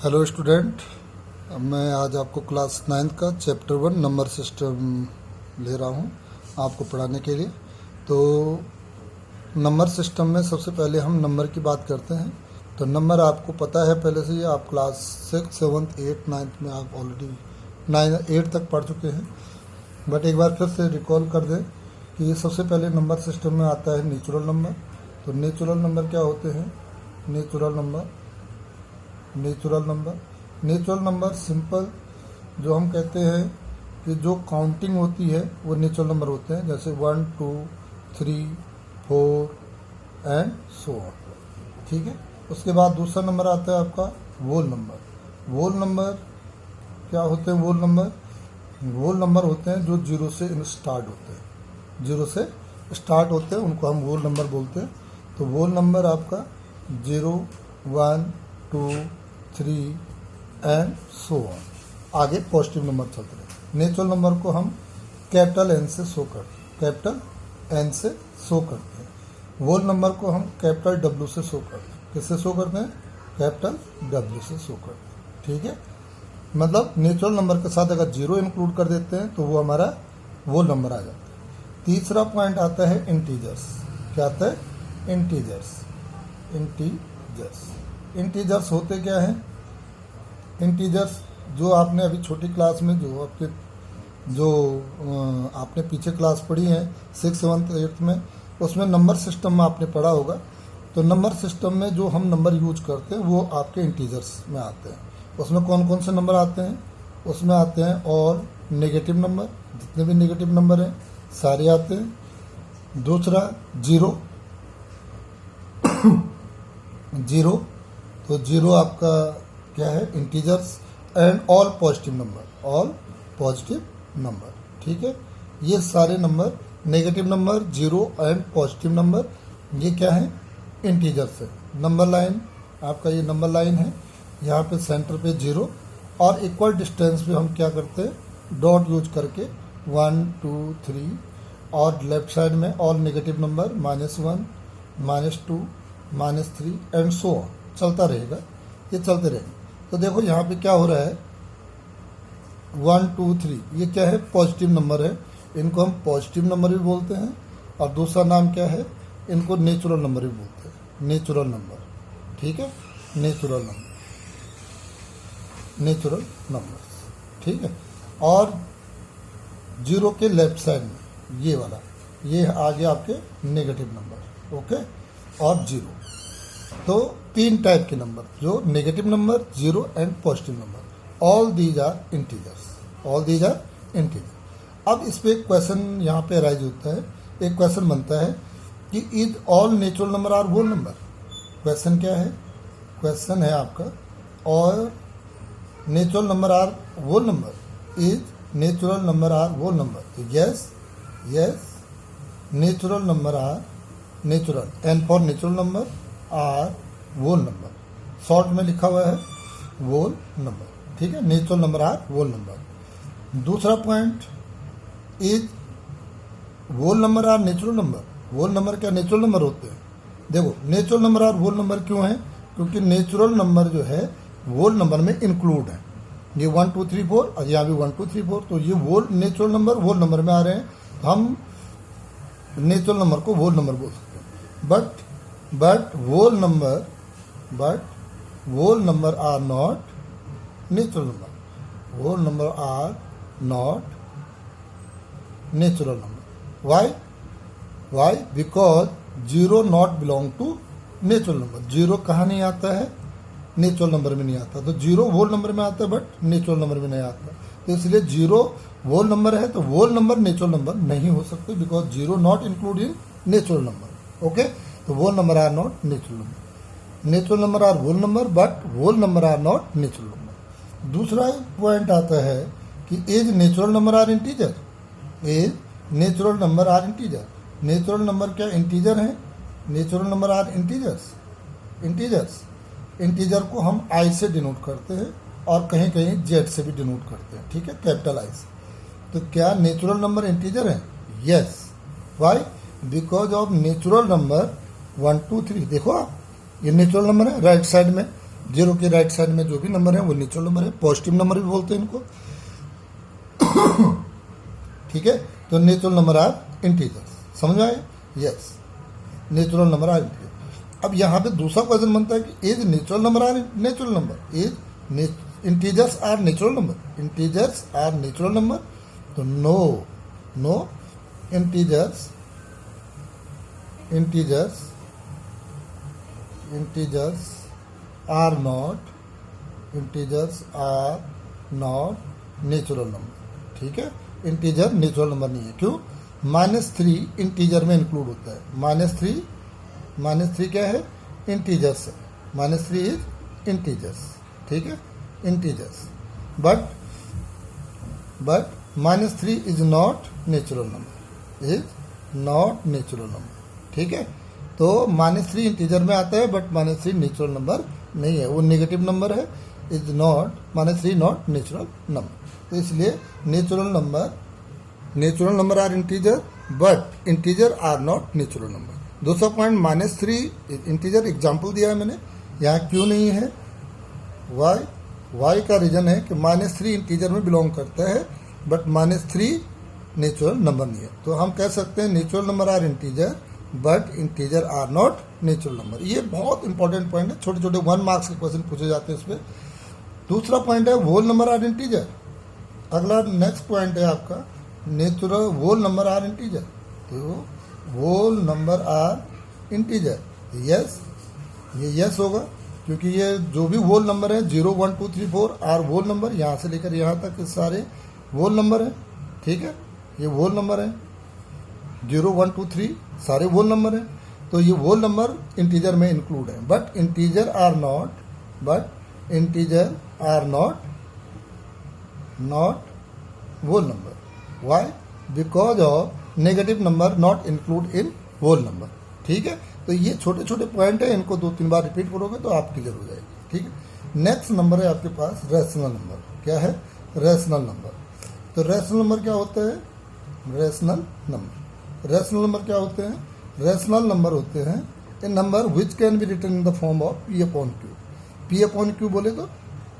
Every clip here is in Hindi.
हेलो स्टूडेंट, मैं आज आपको क्लास 9 का चैप्टर 1 नंबर सिस्टम ले रहा हूँ आपको पढ़ाने के लिए। तो नंबर सिस्टम में सबसे पहले हम नंबर की बात करते हैं। तो नंबर आपको पता है पहले से ही, आप क्लास 6, 7, 8, 9 में आप ऑलरेडी 8 तक पढ़ चुके हैं। बट एक बार फिर से रिकॉल कर दें कि ये सबसे पहले नंबर सिस्टम में आता है नेचुरल नंबर। तो नेचुरल नंबर क्या होते हैं? नेचुरल नंबर सिंपल जो हम कहते हैं कि जो काउंटिंग होती है वो नेचुरल नंबर होते हैं, जैसे 1, 2, 3, 4 एंड सो ऑन। ठीक है। उसके बाद दूसरा नंबर आता है आपका वोल नंबर। वोल नंबर क्या होते हैं? वोल नंबर होते हैं जो जीरो से स्टार्ट होते हैं। जीरो से स्टार्ट होते हैं उनको हम वोल नंबर बोलते हैं। तो वोल नंबर आपका 0, 1, 2, 3 एंड सो ऑन। आगे पॉजिटिव नंबर चलते हैं। नेचुरल नंबर को हम कैपिटल एन से शो करते हैं। वोल नंबर को हम कैपिटल डब्ल्यू से शो करते हैं। किससे शो करते हैं? कैपिटल डब्ल्यू से शो करते हैं। ठीक है। मतलब नेचुरल नंबर के साथ अगर 0 इंक्लूड कर देते हैं तो वो हमारा वोल नंबर आ जाता है। तीसरा पॉइंट आता है इंटीजर्स। क्या आता है? इंटीजर्स होते क्या हैं? इंटीजर्स जो आपने अभी छोटी क्लास में आपने पीछे क्लास पढ़ी है 6, 7, 8 में, उसमें नंबर सिस्टम में आपने पढ़ा होगा। तो नंबर सिस्टम में जो हम नंबर यूज करते हैं वो आपके इंटीजर्स में आते हैं। उसमें कौन कौन से नंबर आते हैं? उसमें आते हैं और नेगेटिव नंबर, जितने भी नेगेटिव नंबर हैं सारे आते हैं। दूसरा जीरो। तो जीरो आपका क्या है? Integers and all positive number. ठीक है। ये सारे number, negative number, zero and positive number, ये क्या है? इंटीजर्स है। नंबर लाइन आपका, ये नंबर लाइन है। यहाँ पे सेंटर पे 0 और इक्वल डिस्टेंस पे हम क्या करते हैं? डॉट यूज करके 1, 2, 3 और लेफ्ट साइड में all negative number -1, -2, -3 and so on चलता रहेगा। ये चलते रहेगा। तो देखो यहाँ पे क्या हो रहा है? 1, 2, 3 ये क्या है? पॉजिटिव नंबर है। इनको हम पॉजिटिव नंबर भी बोलते हैं। और दूसरा नाम क्या है? इनको नेचुरल नंबर भी बोलते हैं। Natural number. ठीक है। Natural number. ठीक है। और 0 के लेफ्ट साइड में ये वाला, ये आ गया आपके नेगेटिव नंबर। ओके। और 0। तो 3 टाइप के नंबर, जो negative number, 0 and positive number, all these are integers. अब इस पे एक क्वेश्चन यहाँ पे राइज होता है। एक क्वेश्चन बनता है कि is all natural number are whole number. Question क्या है? क्वेश्चन है आपका, और natural number are whole number. Is natural number are whole number? तो yes, natural number are natural, and for natural number are whole number. Short में लिखा हुआ है वोल नंबर। ठीक है। Natural number are whole number. दूसरा point, is whole number are natural number. Whole number क्या नेचुरल नंबर होते हैं? देखो, natural number are whole number क्यों है? क्योंकि नेचुरल नंबर जो है वोल नंबर में इंक्लूड है। ये 1, 2, 3, 4 और यहाँ भी 1, 2, 3, 4, तो ये नेचुरल नंबर वोल नंबर में आ रहे हैं। हम नेचुरल नंबर को वोल नंबर बोल सकते हैं। But whole number are not natural number. Whole number are not natural number. Why? Because 0 not belong to natural number. 0 कहाँ नहीं आता है? नेचुरल नंबर में नहीं आता। तो 0 वोल नंबर में आता है बट नेचुरल नंबर में नहीं आता। तो इसलिए 0 वोल नंबर है तो वोल नंबर नेचुरल नंबर नहीं हो सकते, because 0 not include in natural number. Okay. तो whole number are not natural number. Natural number are whole number but whole number are not natural number. दूसरा पॉइंट आता है कि is natural number are integer. Is natural number are integer. Natural number क्या इंटीजर है? Natural number are integers. Integer को हम आई से डिनोट करते हैं और कहीं कहीं जेड से भी डिनोट करते हैं। ठीक है। Capital I say. तो क्या नेचुरल नंबर इंटीजर है? Yes. Why? Because of natural number 1, 2, 3। देखो आप, ये नेचुरल नंबर है राइट साइड में, जीरो के राइट साइड में जो भी नंबर है वो नेचुरल नंबर है, पॉजिटिव नंबर भी बोलते हैं इनको। ठीक है, तो नेचुरल नंबर आर इंटीजर्स, समझ में आए? Yes, natural number are integer. अब यहाँ पे दूसरा क्वेश्चन बनता है कि is natural number are natural number, is integers are natural number, integers are natural number. तो no, no, integers are not natural number. ठीक है, इंटीजर नेचुरल नंबर नहीं है। क्यों? -3 इंटीजर में इंक्लूड होता है। -3 क्या है? इंटीजर्स है। -3 इज इंटीजर्स। ठीक है, integers, but -3 is not natural number, is not natural number. ठीक है, तो -3 इंटीजर में आता है बट -3 नेचुरल नंबर नहीं है, वो नेगेटिव नंबर है। Is not, -3 not natural number. तो इसलिए natural number are integer but integer are not natural number. दूसरा पॉइंट, -3 इंटीजर एग्जाम्पल दिया है मैंने, यहाँ क्यों नहीं है? वाई का रीजन है कि -3 इंटीजर में बिलोंग करता है बट -3 नेचुरल नंबर नहीं है। तो हम कह सकते हैं natural number are integer but integer are not natural number. ये बहुत इंपॉर्टेंट पॉइंट है, छोटे छोटे 1 मार्क्स के क्वेश्चन पूछे जाते हैं इस पर। दूसरा पॉइंट है होल नंबर आर इंटीजर। अगला नेक्स्ट पॉइंट है आपका natural whole number are integer. तो whole number are integer, yes, ये यस होगा क्योंकि ये जो भी होल नंबर है 0 1 2 3 4 आर होल नंबर, यहाँ से लेकर यहाँ तक के सारे होल नंबर है। ठीक है, ये होल नंबर है, 0 1 2 3 सारे होल नंबर है। तो ये होल नंबर इंटीजर में इंक्लूड है but integer are not whole number. Why? Because of negative number not include in whole number. ठीक है, तो ये छोटे छोटे पॉइंट है, इनको 2-3 बार रिपीट करोगे तो आप क्लियर हो जाएगी। ठीक है, नेक्स्ट नंबर है आपके पास रैशनल नंबर। क्या है? Rational number. तो रैशनल नंबर क्या होता है? रैशनल नंबर क्या होते हैं? रैशनल नंबर होते हैं a number which can be written in the form of P upon Q। P upon Q बोले तो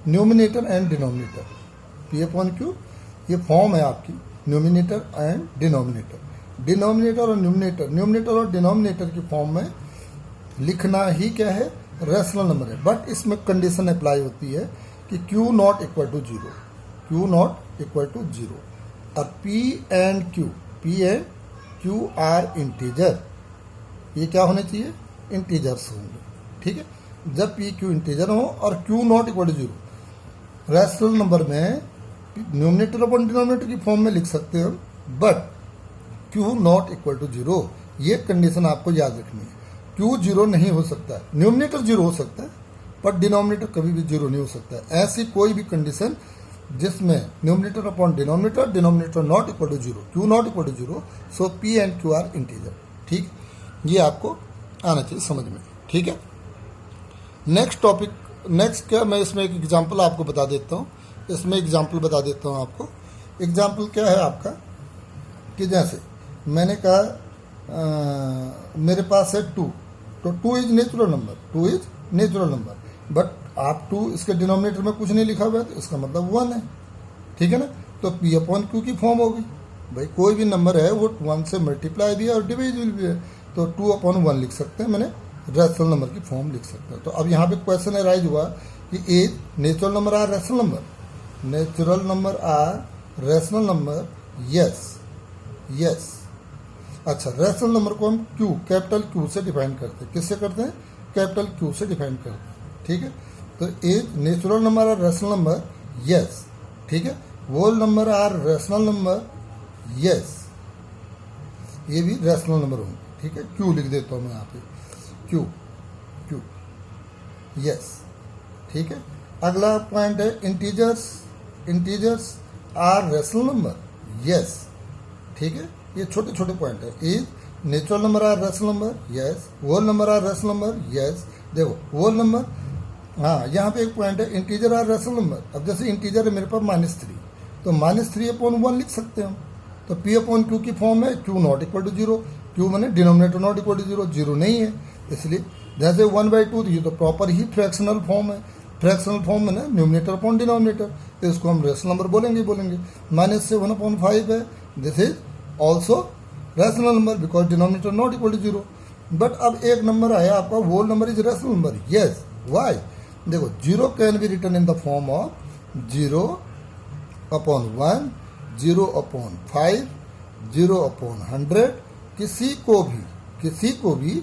numerator and denominator. P upon Q ये फॉर्म है आपकी न्यूमिनेटर एंड डिनोमिनेटर और डिनोमिनेटर की फॉर्म में लिखना ही क्या है? रैशनल नंबर है। बट इसमें कंडीशन अप्लाई होती है कि Q नॉट इक्वल टू 0 और P and Q are integer. ये क्या होने चाहिए? इंटीजर्स होंगे। ठीक है, जब P Q इंटीजर हो और Q not equal to 0, rational number में न्यूमिनेटर अपॉन डिनोमिनेटर की फॉर्म में लिख सकते हैं but Q not equal to 0। ये कंडीशन आपको याद रखनी है। Q 0 नहीं हो सकता है, न्यूमिनेटर 0 हो सकता है पर डिनोमिनेटर कभी भी 0 नहीं हो सकता है। ऐसी कोई भी कंडीशन जिसमें numerator upon denominator not equal to 0, Q not equal to 0, so P and Q are integer. ठीक, ये आपको आना चाहिए समझ में। ठीक है, नेक्स्ट क्या, मैं इसमें एक एग्जांपल आपको बता देता हूँ। आपको एग्जांपल क्या है आपका कि जैसे मैंने कहा मेरे पास है 2, तो 2 इज नेचुरल नंबर, बट आप 2 इसके डिनोमिनेटर में कुछ नहीं लिखा हुआ है तो इसका मतलब 1 है। ठीक है ना, तो P अपॉन Q की फॉर्म होगी। भाई कोई भी नंबर है वो 1 से मल्टीप्लाई भी है और डिविजिबल भी है, तो 2 अपॉन 1 लिख सकते हैं, मैंने रैशनल नंबर की फॉर्म लिख सकते हैं। तो अब यहाँ पे क्वेश्चन अराइज हुआ कि as natural number are rational number, yes. अच्छा, रैशनल नंबर को हम कैपिटल Q से डिफाइन करते हैं। किससे करते हैं? कैपिटल Q से डिफाइन करते हैं। ठीक है, तो as natural number are rational number, yes. ठीक है, whole number are rational number, yes, ये भी रैशनल नंबर होंगे। ठीक है, Q लिख देता हूँ मैं यहाँ पे, Q, यस। ठीक है, अगला पॉइंट है integers are rational number, yes. ठीक है, ये छोटे छोटे पॉइंट है। Is natural number are rational number, yes. Whole number are rational number, yes. देखो होल नंबर, हाँ, यहाँ पे एक पॉइंट है इंटीजर आर रैशनल नंबर। अब जैसे इंटीजर है मेरे पास -3, तो -3 अपॉन 1 लिख सकते हैं हम। तो P अपॉन Q की फॉर्म है Q not equal to 0, Q मैंने डिनोमिनेटर नॉट इक्वल टू 0 नहीं है, इसलिए जैसे 1/2, ये तो प्रॉपर ही फ्रैक्शनल फॉर्म है। फ्रैक्शनल फॉर्म में ना न्यूमिनेटर अपॉन डिनोमिनेटर, तो इसको हम रेशनल नंबर बोलेंगे। माइनस से 1/5 है, this is also rational number because denominator not equal to 0। But अब एक नंबर आया आपका, whole number is rational number, yes why, देखो 0 can be written in the form of 0/1, 0/5, 0/100। किसी को भी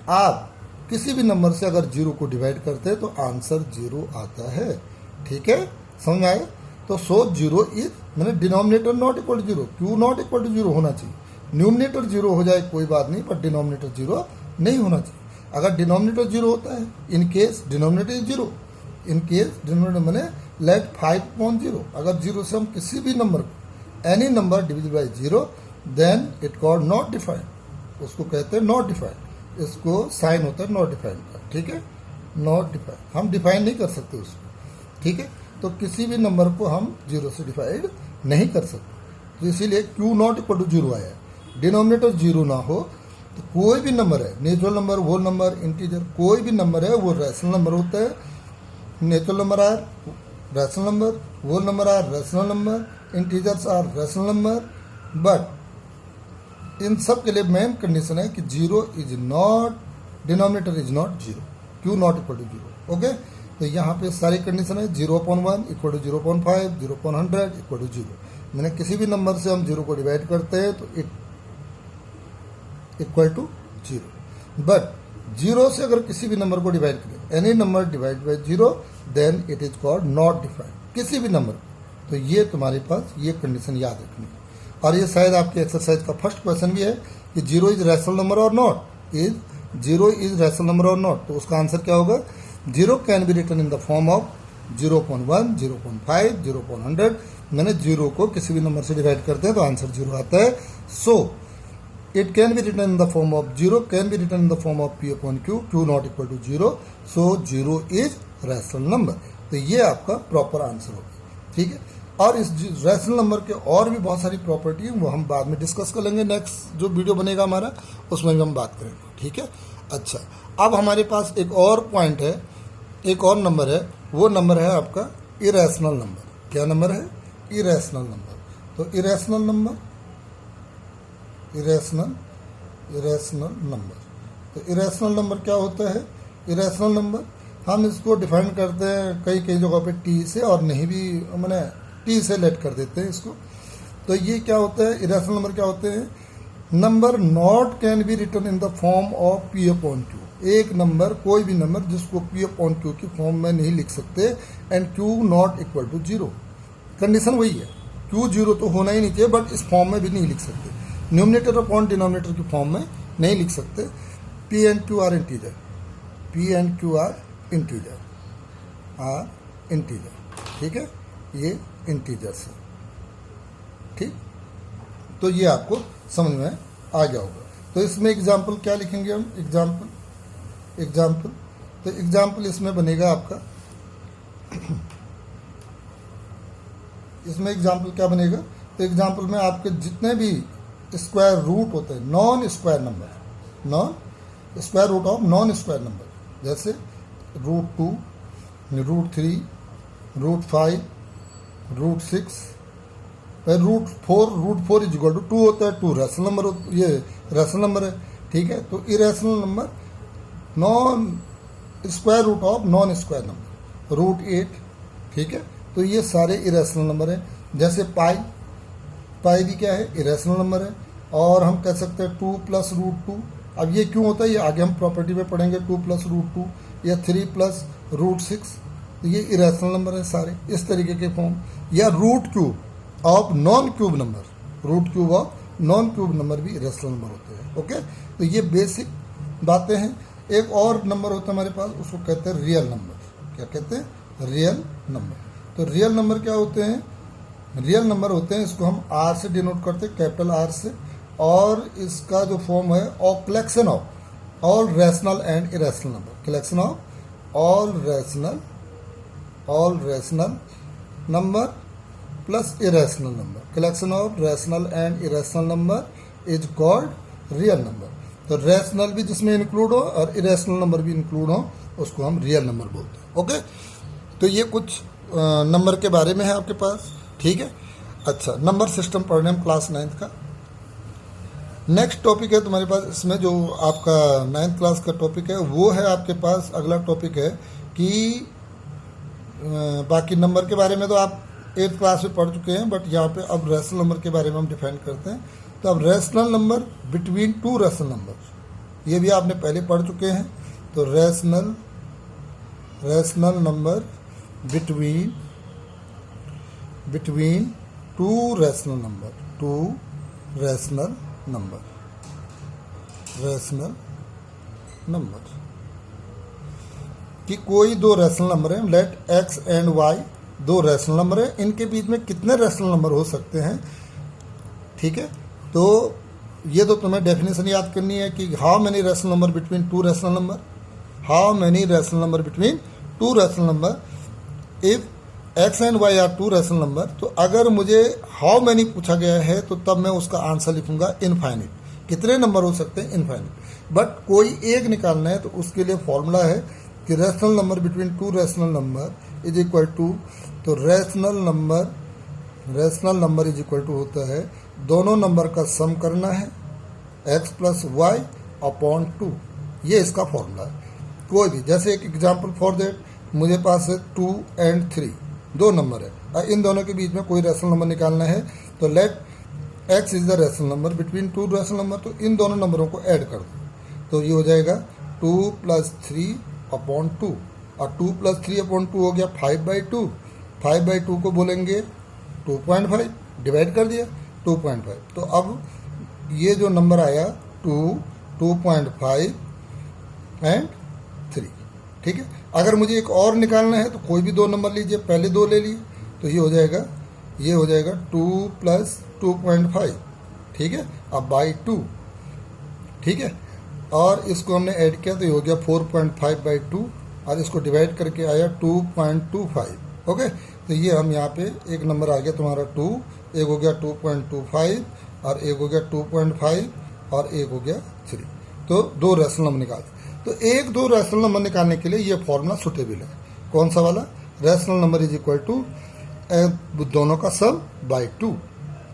आप किसी भी नंबर से अगर 0 को डिवाइड करते हैं तो आंसर 0 आता है। ठीक है, समझ में आया? तो सो 0 इज मैंने denominator not equal to 0, Q not equal to 0 होना चाहिए। न्यूमिनेटर 0 हो जाए कोई बात नहीं, पर डिनोमिनेटर 0 नहीं होना चाहिए। अगर डिनोमिनेटर 0 होता है, in case denominator is 0, in case denominator मैंने लेट 5/0, अगर 0 से हम किसी भी नंबर को any number divisible by 0 then it called not defined, उसको कहते हैं नॉट डिफाइंड। इसको साइन होता है नॉट डिफाइंड का। ठीक है, नॉट डिफाइंड, हम डिफाइन नहीं कर सकते उसको। ठीक है, तो किसी भी नंबर को हम 0 से डिवाइड नहीं कर सकते, तो इसीलिए क्यू नॉट इक्वल टू 0 आया। डिनोमिनेटर 0 ना हो तो कोई भी नंबर है, natural number, whole number, integer, कोई भी नंबर है वो रैशनल नंबर होता है। Natural number are rational number, whole number are rational number, integers are rational number. But इन सब के लिए मेन कंडीशन है कि 0 is not, denominator is not 0, Q not equal to 0। Okay, तो यहाँ पे सारी कंडीशन है 0/1 इक्वल टू 0/5, 0/100 इक्वल टू 0। मैंने किसी भी नंबर से हम 0 को डिवाइड करते हैं तो इट इक्वल टू 0। बट 0 से अगर किसी भी नंबर को डिवाइड करें, any number divide by 0 then it is called not defined, किसी भी नंबर। तो ये तुम्हारे पास ये कंडीशन याद रखनी है। और ये शायद आपके एक्सरसाइज का फर्स्ट क्वेश्चन भी है कि 0 इज रैशनल नंबर और not, is 0 is rational number और नॉट। तो उसका आंसर क्या होगा? 0 can be written in the form of 0/1, 0/5, 0/100। मैंने 0 को किसी भी नंबर से डिवाइड करते हैं तो आंसर 0 आता है। So it can be written in the form of 0 can be written in the form of P/Q, Q not equal to 0, so 0 is rational number. तो ये आपका प्रॉपर आंसर होगा। ठीक है, और इस रैशनल नंबर के और भी बहुत सारी प्रॉपर्टी है, वो हम बाद में डिस्कस कर लेंगे। नेक्स्ट जो वीडियो बनेगा हमारा उसमें भी हम बात करेंगे। ठीक है, अच्छा, अब हमारे पास एक और पॉइंट है, एक और नंबर है, वो नंबर है आपका इरेशनल नंबर। क्या नंबर है? Irrational number. तो इरेशनल नंबर, इरेशनल नंबर, तो इरेशनल नंबर क्या होता है? इरेशनल नंबर हम इसको डिफाइन करते हैं कई जगहों पे टी से, और नहीं भी मैंने टी से लेट कर देते हैं इसको। तो ये क्या होता है? इरेशनल नंबर क्या होते हैं? Number not can be written in the form of P/Q। एक नंबर, कोई भी नंबर जिसको P/Q की फॉर्म में नहीं लिख सकते, and Q not equal to 0। Condition वही है, Q 0 तो होना ही नहीं चाहिए, बट इस फॉर्म में भी नहीं लिख सकते, न्यूमिनेटर अपॉन डिनोमिनेटर की फॉर्म में नहीं लिख सकते। P and Q are integer, P and Q are integer, ठीक है, ये इंटीजर्स है। ठीक, तो ये आपको समझ में आ गया होगा। तो इसमें एग्जाम्पल क्या लिखेंगे हम? एग्जाम्पल, तो एग्जाम्पल इसमें बनेगा आपका इसमें एग्जाम्पल क्या बनेगा? तो एग्जाम्पल में आपके जितने भी स्क्वायर रूट होते हैं, non square number, non square root of non square number, जैसे √2, √3, √5, √6, √4 इज इक्वल टू 2 होता है। 2 रैशनल नंबर, ये रैशनल नंबर है। ठीक है, तो irrational number non square root of non square number, √8। ठीक है, तो ये सारे इरेशनल नंबर है। जैसे पाई भी क्या है? इरेशनल नंबर है। और हम कह सकते हैं 2 + √2। अब ये क्यों होता है, ये आगे हम प्रॉपर्टी में पढ़ेंगे। 2 + √2 या 3 + √6, तो ये इरेशनल नंबर है सारे इस तरीके के फॉर्म। या √³ of non cube number, √³ of non cube number भी इरेशनल नंबर होते हैं। ओके, तो ये बेसिक बातें हैं। एक और नंबर होता है हमारे पास, उसको कहते हैं रियल नंबर। क्या कहते हैं? Real number. तो रियल नंबर क्या होते हैं? रियल नंबर होते हैं, इसको हम R से डिनोट करते हैं, कैपिटल R से। और इसका जो फॉर्म है, और collection of all rational and irrational number, collection of all rational number plus irrational number, collection of rational and irrational number is called real number. तो रैशनल भी जिसमें इंक्लूड हो और इरेशनल नंबर भी इंक्लूड हो, उसको हम रियल नंबर बोलते हैं। ओके, तो ये कुछ नंबर के बारे में है आपके पास, ठीक है। अच्छा, नंबर सिस्टम पढ़ रहे हैं हम क्लास 9th का। नेक्स्ट टॉपिक है तुम्हारे पास, इसमें जो आपका 9th क्लास का टॉपिक है वो है आपके पास, अगला टॉपिक है कि बाकी नंबर के बारे में तो आप 8th क्लास में पढ़ चुके हैं, बट यहाँ पे अब रैशनल नंबर के बारे में हम डिफाइन करते हैं। तो अब rational number between two rational number, ये भी आपने पहले पढ़ चुके हैं। तो rational number between two rational number कि कोई दो रैशनल नंबर है, लेट एक्स एंड वाई दो रैशनल नंबर है, इनके बीच में कितने रैशनल नंबर हो सकते हैं, ठीक है। तो ये तो तुम्हें डेफिनेशन याद करनी है कि how many rational number between two rational number, if x and y are two rational number. तो अगर मुझे हाउ मेनी पूछा गया है तो तब मैं उसका आंसर लिखूंगा इनफाइनिट, कितने नंबर हो सकते हैं, इनफाइनिट। बट कोई एक निकालना है तो उसके लिए फॉर्मूला है कि rational number between two rational number is equal to, तो rational number is equal to होता है दोनों नंबर का सम करना है x प्लस वाई अपॉन 2, ये इसका फॉर्मूला है। कोई भी, जैसे एक एग्जांपल फॉर दैट, मुझे पास है 2 and 3 दो नंबर है और इन दोनों के बीच में कोई रैशनल नंबर निकालना है। तो let x is the rational number between two rational number, तो इन दोनों नंबरों को ऐड कर दो, तो ये हो जाएगा 2 + 3 अपॉन 2, और 2 + 3 अपॉन 2 हो गया 5/2, 5/2 को बोलेंगे 2.5, डिवाइड कर दिया 2.5। तो अब ये जो नंबर आया 2.5 एंड 3, ठीक है। अगर मुझे एक और निकालना है तो कोई भी दो नंबर लीजिए, पहले दो ले लिए, तो ये हो जाएगा 2 + 2.5, ठीक है, अब बाई 2, ठीक है। और इसको हमने ऐड किया तो ये हो गया 4.5/2, और इसको डिवाइड करके आया 2.25, ओके। तो ये हम यहाँ पे एक नंबर आ गया तुम्हारा 2, एक हो गया 2.25 और एक हो गया 2.5 और एक हो गया 3। तो दो रैशनल नंबर निकाल। तो एक दो रैशनल नंबर निकालने के लिए ये फॉर्मूला सुटेबल है, कौन सा वाला, rational number is equal to दोनों का सम बाई 2,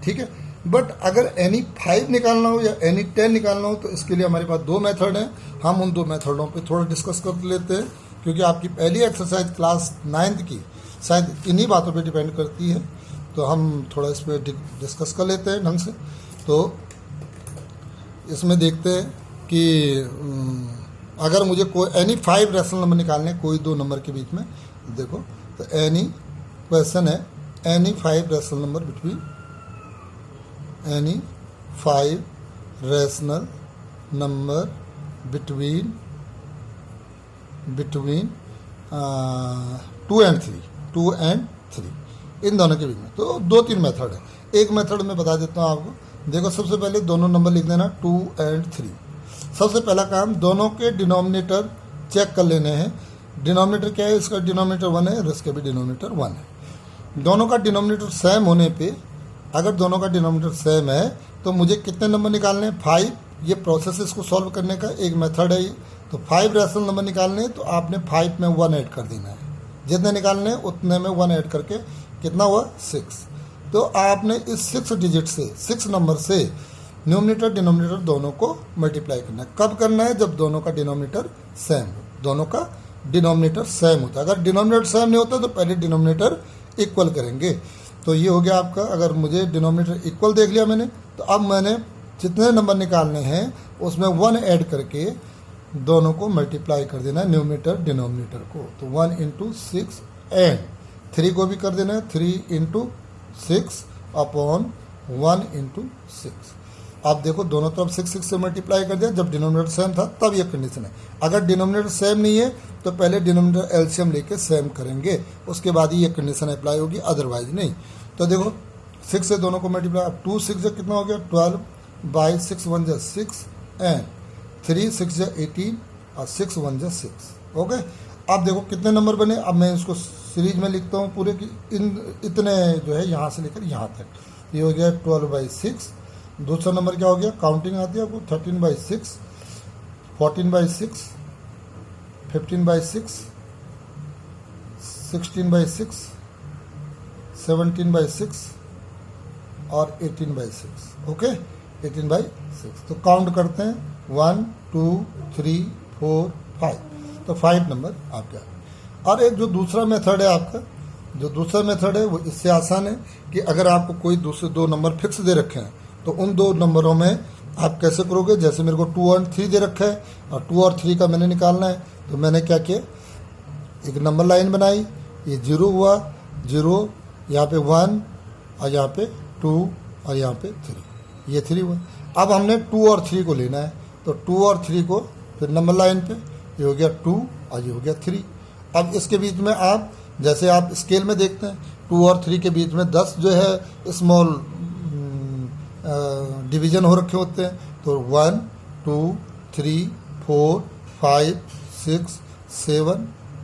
ठीक है। बट अगर एनी 5 निकालना हो या एनी 10 निकालना हो तो इसके लिए हमारे पास दो मेथड हैं। हम उन दो मेथडों पे थोड़ा डिस्कस कर लेते हैं, क्योंकि आपकी पहली एक्सरसाइज क्लास 9th की शायद इन्हीं बातों पे डिपेंड करती है, तो हम थोड़ा इस पर डिस्कस कर लेते हैं ढंग से। तो इसमें देखते हैं कि अगर मुझे कोई एनी 5 रैशनल नंबर निकालने हैं कोई दो नंबर के बीच में, देखो तो एनी क्वेश्चन है any 5 rational number between any 5 rational number between 2 and 3 इन दोनों के बीच में। तो 2-3 मेथड है, एक मेथड मैं बता देता हूँ आपको। देखो सबसे पहले दोनों नंबर लिख देना 2 and 3। सबसे पहला काम, दोनों के डिनोमिनेटर चेक कर लेने हैं। डिनोमिनेटर क्या है, इसका डिनोमिनेटर 1 है और इसका भी डिनोमिनेटर 1 है। दोनों का डिनोमिनेटर सेम होने पे, अगर दोनों का डिनोमिनेटर सेम है तो मुझे कितने नंबर निकालने हैं, 5। ये प्रोसेस इसको सॉल्व करने का एक मेथड है ये। तो 5 रैशनल नंबर निकालने हैं तो आपने 5 में 1 ऐड कर देना है, जितने निकालने हैं उतने में 1 ऐड करके कितना हुआ 6। तो आपने इस 6 डिजिट से, 6 नंबर से न्यूमिनेटर डिनोमिनेटर दोनों को मल्टीप्लाई करना है। कब करना है, जब दोनों का डिनोमिनेटर सेम हो, दोनों का डिनोमिनेटर सेम होता है। अगर डिनोमिनेटर सेम नहीं होता तो पहले डिनोमिनेटर इक्वल करेंगे। तो ये हो गया आपका, अगर मुझे डिनोमिनेटर इक्वल देख लिया मैंने, तो अब मैंने जितने नंबर निकालने हैं उसमें 1 ऐड करके दोनों को मल्टीप्लाई कर देना है, न्यूमिनेटर डिनोमिनेटर को। तो 1 × 6 एंड 3 को भी कर देना है 3 × 6 अपॉन 1 × 6। आप देखो दोनों तरफ 6 से मल्टीप्लाई कर दिया, जब डिनोमिनेटर सेम था तब ये कंडीशन है। अगर डिनोमिनेटर सेम नहीं है तो पहले डिनोमिनेटर एलसीएम लेके सेम करेंगे, उसके बाद ही ये कंडीशन अप्लाई होगी, अदरवाइज नहीं। तो देखो 6 से दोनों को मल्टीप्लाई, अब 2 6 कितना हो गया 12/6 1 = 6 एंड 3 6 = 18 और 6 1 = 6, ओके। अब देखो कितने नंबर बने। अब मैं इसको सीरीज में लिखता हूँ पूरे की, इतने जो है यहाँ से लेकर यहाँ तक। ये हो गया 12/6। दूसरा नंबर क्या हो गया, काउंटिंग आती है आपको, 13/6, 14/6, 15/6, 16/6, 17/6 और 18/6। ओके, 18/6। तो काउंट करते हैं 1 2 3 4 5। तो 5 नंबर आपके आ। और एक जो दूसरा मेथड है आपका, जो दूसरा मेथड है वो इससे आसान है कि अगर आपको कोई दूसरे 2 नंबर फिक्स दे रखे हैं तो उन 2 नंबरों में आप कैसे करोगे। जैसे मेरे को 2 और 3 दे रखा है और 2 और 3 का मैंने निकालना है, तो मैंने क्या किया, एक नंबर लाइन बनाई, ये 0 हुआ, 0 यहाँ पे 1 और यहाँ पे 2 और यहाँ पे 3, ये 3 हुआ। अब हमने 2 और 3 को लेना है, तो 2 और 3 को फिर नंबर लाइन पे, ये हो गया 2 और ये हो गया 3। अब इसके बीच में आप जैसे आप स्केल में देखते हैं 2 और 3 के बीच में 10 जो है स्मॉल डिवीजन हो रखे होते हैं। तो 1 2 3 4 5 6 7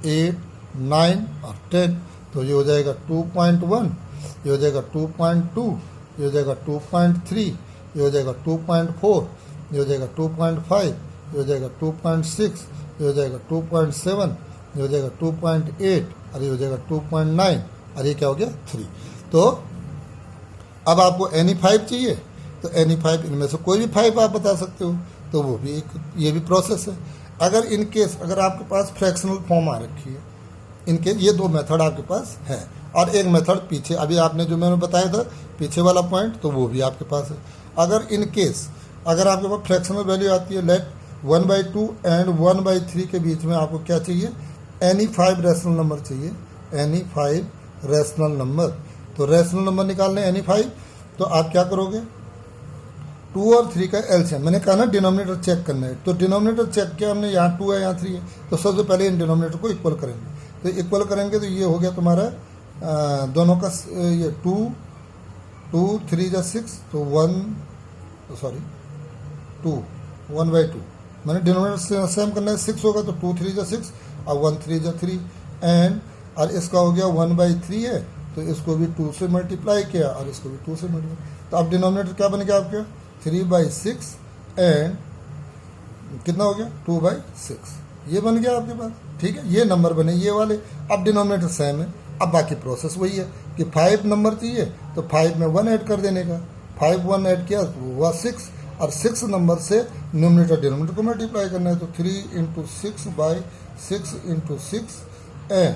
8 9 और 10। तो ये हो जाएगा 2.1, ये हो जाएगा 2.2, ये हो जाएगा 2.3, ये हो जाएगा 2.4, ये हो जाएगा 2.5, ये हो जाएगा 2.6, ये हो जाएगा 2.7, ये हो जाएगा 2.8 और ये हो जाएगा 2.9 और ये क्या हो गया 3। तो अब आपको एनी 5 चाहिए, तो एनी 5 इनमें से कोई भी 5 आप बता सकते हो, तो वो भी एक ये भी प्रोसेस है। अगर इन केस अगर आपके पास फ्रैक्शनल फॉर्म आ रखी है, इनके ये 2 मेथड आपके पास है और एक मेथड पीछे अभी आपने जो मैंने बताया था पीछे वाला पॉइंट, तो वो भी आपके पास है। अगर इन केस अगर आपके पास फ्रैक्शनल वैल्यू आती है, लेट 1/2 एंड 1/3 के बीच में आपको क्या चाहिए, एनी 5 रैशनल नंबर चाहिए, एनी 5 रैशनल नंबर। तो रैशनल नंबर निकालने एनी 5, तो आप क्या करोगे, 2 और 3 का एलसीएम, मैंने कहा ना डिनोमिनेटर चेक करना है, तो डिनोमिनेटर चेक किया हमने, यहाँ 2 है यहाँ 3 है, तो सबसे पहले इन डिनोमिनेटर को इक्वल करेंगे। तो इक्वल करेंगे तो ये हो गया तुम्हारा दोनों का ये 2 3 जा 6, तो 1/2 मैंने डिनोमिनेटर सेम करना है, 6 होगा तो 2 3 जा 6 और 1 3 जा 3 एंड और इसका हो गया 1/3 है, तो इसको भी 2 से मल्टीप्लाई किया और इसको भी 2 से मल्टीप्लाई। तो अब डिनोमिनेटर क्या बन गया आपका 3/6 एंड कितना हो गया 2/6, ये बन गया आपके पास। ठीक है, ये नंबर बने ये वाले। अब डिनोमिनेटर सेम है, अब बाकी प्रोसेस वही है कि 5 नंबर चाहिए तो 5 में 1 ऐड कर देने का, 5 1 ऐड किया तो हुआ 6 और 6 नंबर से न्यूमरेटर डिनोमिनेटर को मल्टीप्लाई करना है। तो 3 × 6/6 × 6 एंड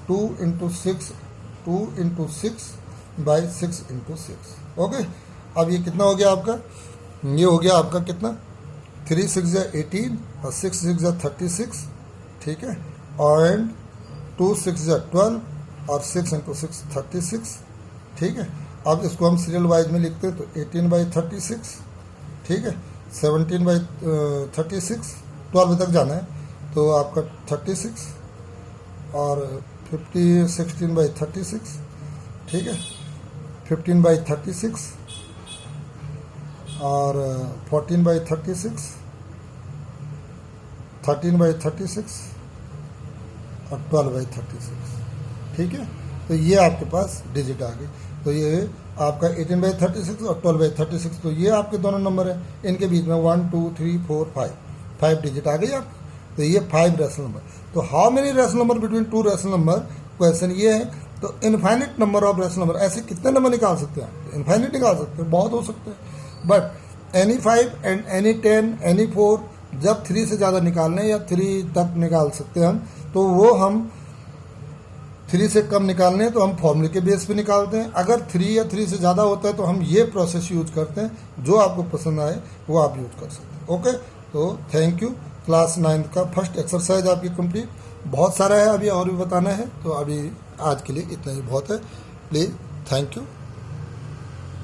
2 × 6 6/6 × 6। ओके, अब ये कितना हो गया आपका, ये हो गया आपका कितना 3 6 18 और 6 6 36। ठीक है, और 2 6 12 और 6 × 6 36। ठीक है, अब इसको हम सीरियल वाइज में लिखते हैं तो 18/36। ठीक है, 17/36 12 तक जाना है तो आपका 36 और 16/36। ठीक है, 15/36 और 14/36, 13/36 और 12/36। ठीक है, तो ये आपके पास डिजिट आ गई। तो ये आपका 18/36 और 12/36, तो ये आपके दोनों नंबर हैं, इनके बीच में 1 2 3 4 5 डिजिट आ गई आप। तो ये 5 रैशनल नंबर। तो how many rational number between 2 rational number, question ये है। तो infinite number of rational number, ऐसे कितने नंबर निकाल सकते हैं, इनफाइनिट निकाल सकते हैं, बहुत हो सकते हैं। But any 5 and any 10 any 4, जब 3 से ज़्यादा निकालने या 3 तक निकाल सकते हैं हम, तो वो हम 3 से कम निकालने हैं तो हम फॉर्मूले के बेस पे निकालते हैं। अगर 3 या 3 से ज़्यादा होता है तो हम ये प्रोसेस यूज करते हैं, जो आपको पसंद आए वो आप यूज कर सकते हैं। ओके, तो थैंक यू। क्लास 9 का फर्स्ट एक्सरसाइज आपकी कंप्लीट। बहुत सारा है अभी और भी बताना है, तो अभी आज के लिए इतना ही बहुत है। Please, thank you.